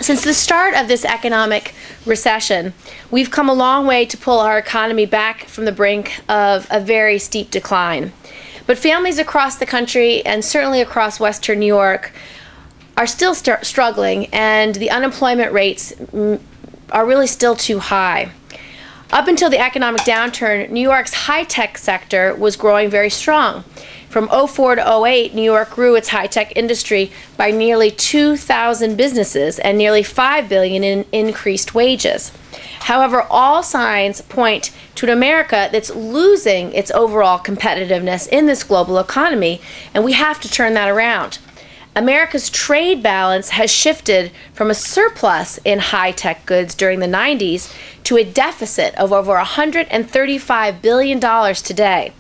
Since the start of this economic recession, we've come a long way to pull our economy back from the brink of a very steep decline. But families across the country, and certainly across Western New York, are still struggling, and the unemployment rates are really still too high. Up until the economic downturn, New York's high-tech sector was growing very strong. From 2004 to 2008, New York grew its high-tech industry by nearly 2,000 businesses and nearly $5 billion in increased wages. However, all signs point to an America that's losing its overall competitiveness in this global economy, and we have to turn that around. America's trade balance has shifted from a surplus in high-tech goods during the 90s to a deficit of over $135 billion today.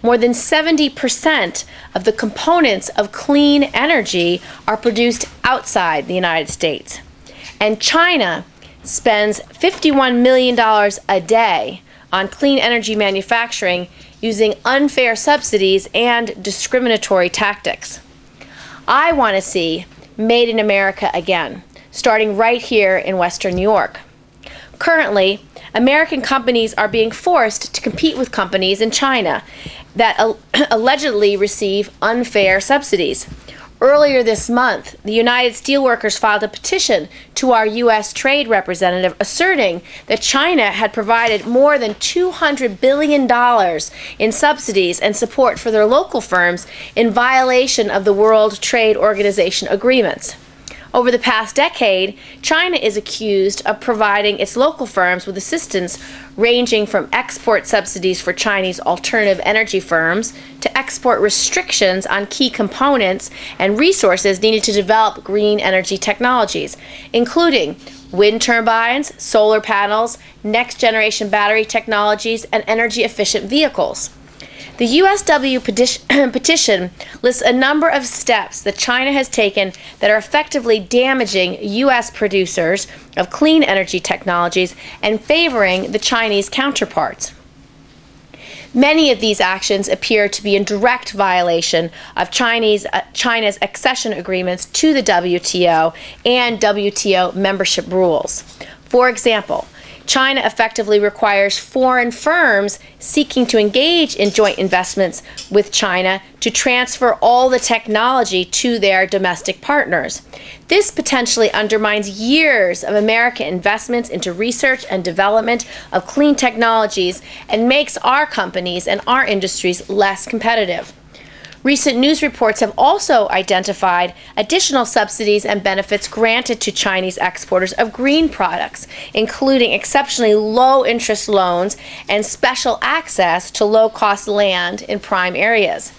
More than 70% of the components of clean energy are produced outside the United States. And China spends $51 million a day on clean energy manufacturing using unfair subsidies and discriminatory tactics. I want to see Made in America again, starting right here in Western New York. Currently, American companies are being forced to compete with companies in China that allegedly receive unfair subsidies. Earlier this month, the United Steelworkers filed a petition to our U.S. trade representative asserting that China had provided more than $200 billion in subsidies and support for their local firms in violation of the World Trade Organization agreements. Over the past decade, China is accused of providing its local firms with assistance ranging from export subsidies for Chinese alternative energy firms to export restrictions on key components and resources needed to develop green energy technologies, including wind turbines, solar panels, next-generation battery technologies, and energy-efficient vehicles. The USW Petition lists a number of steps that China has taken that are effectively damaging U.S. producers of clean energy technologies and favoring the Chinese counterparts. Many of these actions appear to be in direct violation of China's accession agreements to the WTO and WTO membership rules. For example, China effectively requires foreign firms seeking to engage in joint investments with China to transfer all the technology to their domestic partners. This potentially undermines years of American investments into research and development of clean technologies and makes our companies and our industries less competitive. Recent news reports have also identified additional subsidies and benefits granted to Chinese exporters of green products, including exceptionally low interest loans and special access to low-cost land in prime areas.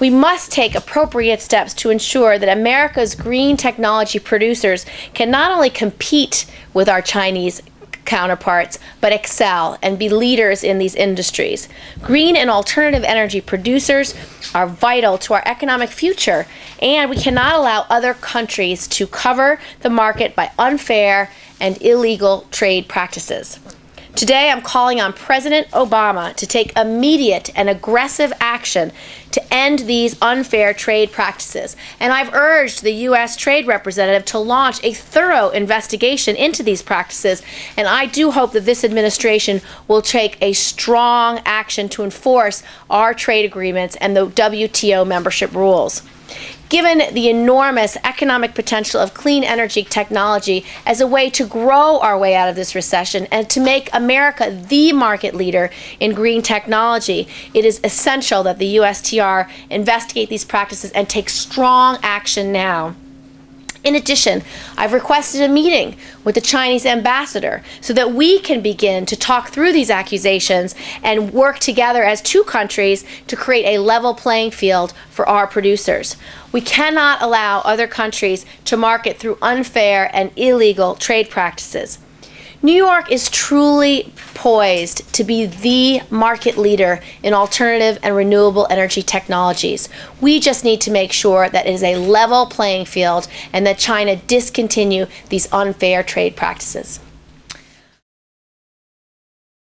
We must take appropriate steps to ensure that America's green technology producers can not only compete with our Chinese counterparts, but excel and be leaders in these industries. Green and alternative energy producers are vital to our economic future, and we cannot allow other countries to cover the market by unfair and illegal trade practices. Today, I'm calling on President Obama to take immediate and aggressive action to end these unfair trade practices. And I've urged the U.S. Trade Representative to launch a thorough investigation into these practices. And I do hope that this administration will take a strong action to enforce our trade agreements and the WTO membership rules. Given the enormous economic potential of clean energy technology as a way to grow our way out of this recession and to make America the market leader in green technology, it is essential that the USTR investigate these practices and take strong action now. In addition, I've requested a meeting with the Chinese ambassador so that we can begin to talk through these accusations and work together as two countries to create a level playing field for our producers. We cannot allow other countries to market through unfair and illegal trade practices. New York is truly poised to be the market leader in alternative and renewable energy technologies. We just need to make sure that it is a level playing field and that China discontinue these unfair trade practices.